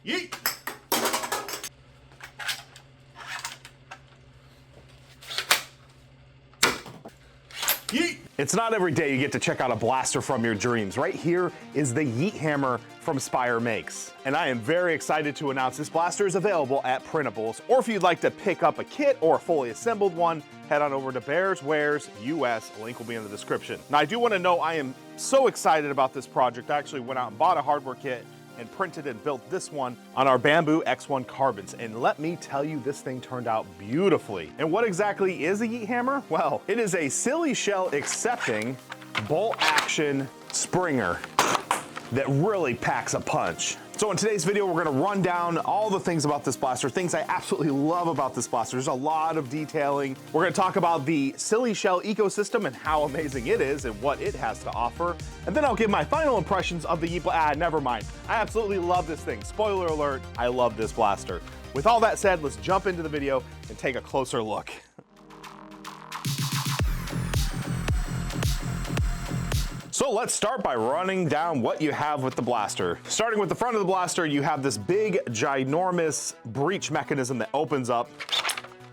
Yeet! Yeet! It's not every day you get to check out a blaster from your dreams. Right here is the Yeet Hammer from Spire Makes. And I am very excited to announce this blaster is available at Printables, or if you'd like to pick up a kit or a fully assembled one, head on over to Bears Wares US, link will be in the description. Now I do want to know I am so excited about this project. I actually went out and bought a hardware kit and printed and built this one on our Bamboo X1 carbons. And let me tell you, this thing turned out beautifully. And what exactly is a Yeet Hammer? Well, it is a silly shell accepting bolt action springer that really packs a punch. So in today's video, we're gonna run down all the things about this blaster, things I absolutely love about this blaster. There's a lot of detailing. We're gonna talk about the silly shell ecosystem and how amazing it is and what it has to offer. And then I'll give my final impressions of the Yeet never mind. I absolutely love this thing. Spoiler alert, I love this blaster. With all that said, let's jump into the video and take a closer look. So let's start by running down what you have with the blaster. Starting with the front of the blaster, you have this big, ginormous breech mechanism that opens up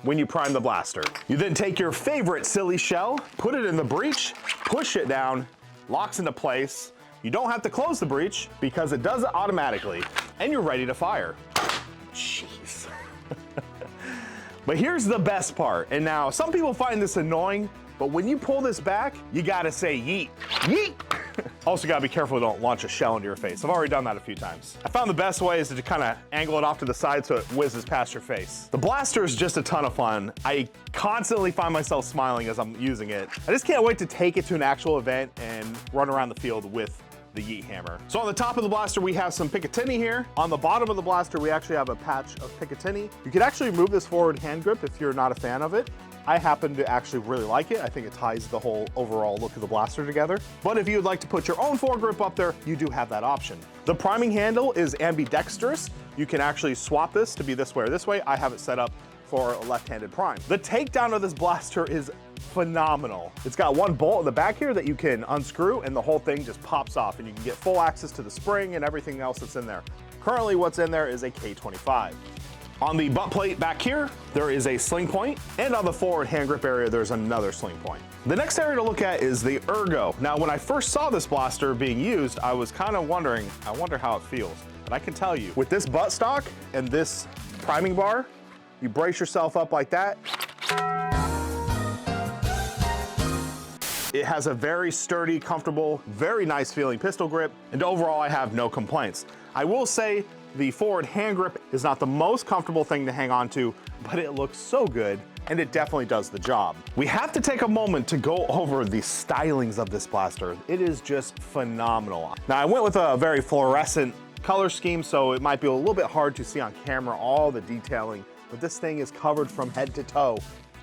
when you prime the blaster. You then take your favorite silly shell, put it in the breech, push it down, locks into place. You don't have to close the breech because it does it automatically, and you're ready to fire. Jeez. But here's the best part, and now some people find this annoying, but when you pull this back, you gotta say yeet. Yeet! Also gotta be careful don't launch a shell into your face. I've already done that a few times. I found the best way is to kind of angle it off to the side so it whizzes past your face. The blaster is just a ton of fun. I constantly find myself smiling as I'm using it. I just can't wait to take it to an actual event and run around the field with the Yeet Hammer. So on the top of the blaster, we have some Picatinny here. On the bottom of the blaster, we actually have a patch of Picatinny. You could actually move this forward hand grip if you're not a fan of it. I happen to actually really like it. I think it ties the whole overall look of the blaster together. But if you'd like to put your own foregrip up there, you do have that option. The priming handle is ambidextrous. You can actually swap this to be this way or this way. I have it set up for a left-handed prime. The takedown of this blaster is phenomenal. It's got one bolt in the back here that you can unscrew and the whole thing just pops off and you can get full access to the spring and everything else that's in there. Currently what's in there is a K25. On the butt plate back here, there is a sling point, and on the forward hand grip area, there's another sling point. The next area to look at is the ergo. Now, when I first saw this blaster being used, I was kind of wondering, I wonder how it feels. But I can tell you, with this buttstock and this priming bar, you brace yourself up like that. It has a very sturdy, comfortable, very nice feeling pistol grip, and overall I have no complaints. I will say the forward hand grip is not the most comfortable thing to hang on to, but it looks so good, and it definitely does the job. We have to take a moment to go over the stylings of this blaster. It is just phenomenal. Now I went with a very fluorescent color scheme, so it might be a little bit hard to see on camera all the detailing, but this thing is covered from head to toe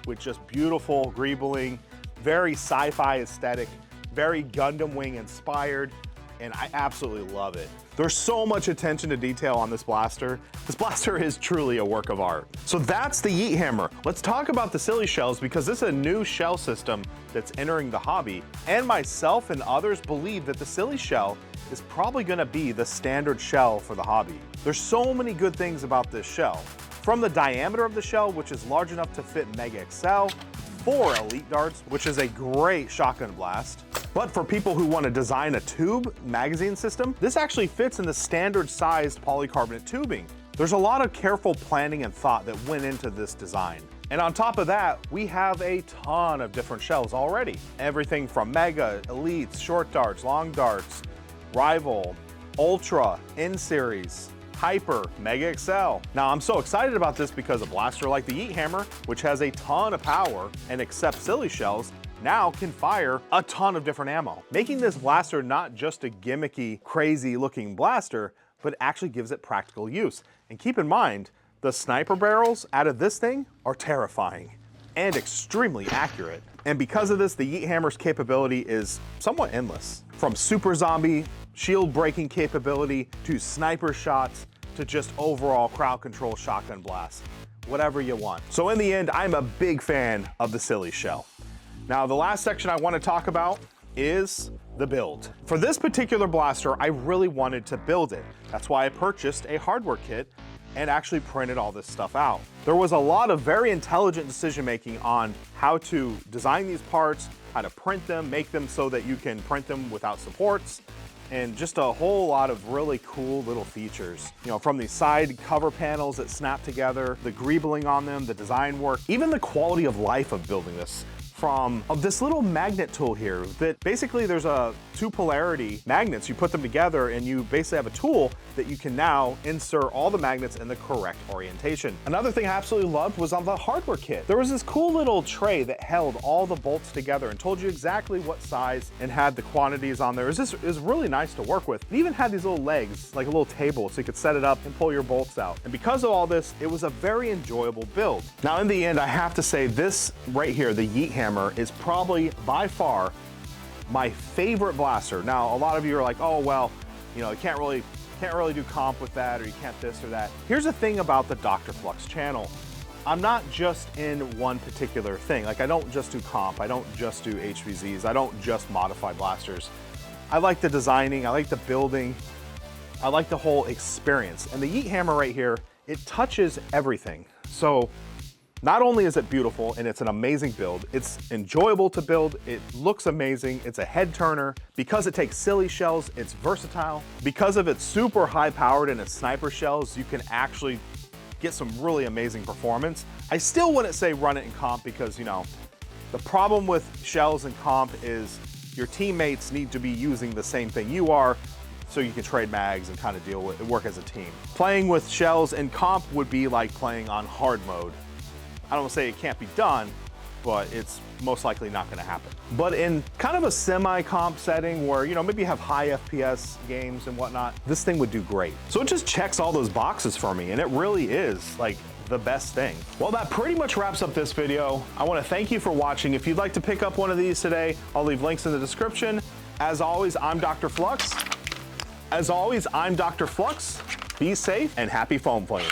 with just beautiful greebling, very sci-fi aesthetic, very Gundam Wing inspired, and I absolutely love it. There's so much attention to detail on this blaster. This blaster is truly a work of art. So that's the Yeet Hammer. Let's talk about the silly shells because this is a new shell system that's entering the hobby. And myself and others believe that the silly shell is probably gonna be the standard shell for the hobby. There's so many good things about this shell. From the diameter of the shell, which is large enough to fit Mega XL, 4 elite darts, which is a great shotgun blast. But for people who want to design a tube magazine system, this actually fits in the standard sized polycarbonate tubing. There's a lot of careful planning and thought that went into this design. And on top of that, we have a ton of different shells already. Everything from Mega, Elites, Short Darts, Long Darts, Rival, Ultra, N-Series, Hyper, Mega XL. Now I'm so excited about this because a blaster like the Yeet Hammer, which has a ton of power and accepts silly shells, now can fire a ton of different ammo, making this blaster not just a gimmicky, crazy looking blaster, but actually gives it practical use. And keep in mind, the sniper barrels out of this thing are terrifying and extremely accurate. And because of this, the Yeet Hammer's capability is somewhat endless. From super zombie, shield breaking capability, to sniper shots, to just overall crowd control shotgun blast. Whatever you want. So in the end, I'm a big fan of the silly shell. Now, the last section I want to talk about is the build. For this particular blaster, I really wanted to build it. That's why I purchased a hardware kit and actually printed all this stuff out. There was a lot of very intelligent decision making on how to design these parts, how to print them, make them so that you can print them without supports, and just a whole lot of really cool little features. You know, from the side cover panels that snap together, the greebling on them, the design work, even the quality of life of building this. From this little magnet tool here that basically there's two polarity magnets. You put them together and you basically have a tool that you can now insert all the magnets in the correct orientation. Another thing I absolutely loved was on the hardware kit. There was this cool little tray that held all the bolts together and told you exactly what size and had the quantities on there. It was really nice to work with. It even had these little legs, like a little table, so you could set it up and pull your bolts out. And because of all this, it was a very enjoyable build. Now in the end, I have to say this right here, the Yeet Hammer, is probably by far my favorite blaster. Now, a lot of you are like, oh, well, you know, you can't really do comp with that, or you can't this or that. Here's the thing about the Dr. Flux channel. I'm not just in one particular thing. Like, I don't just do comp, I don't just do HVZs, I don't just modify blasters. I like the designing, I like the building, I like the whole experience. And the Yeet Hammer right here, it touches everything. So not only is it beautiful and it's an amazing build, it's enjoyable to build, it looks amazing, it's a head turner. Because it takes silly shells, it's versatile. Because of its super high powered and its sniper shells, you can actually get some really amazing performance. I still wouldn't say run it in comp because, you know, the problem with shells in comp is your teammates need to be using the same thing you are, so you can trade mags and kind of work as a team. Playing with shells in comp would be like playing on hard mode. I don't say it can't be done, but it's most likely not gonna happen. But in kind of a semi-comp setting where, you know, maybe you have high FPS games and whatnot, this thing would do great. So it just checks all those boxes for me, and it really is like the best thing. Well, that pretty much wraps up this video. I wanna thank you for watching. If you'd like to pick up one of these today, I'll leave links in the description. As always, I'm Dr. Flux. Be safe and happy foam playing.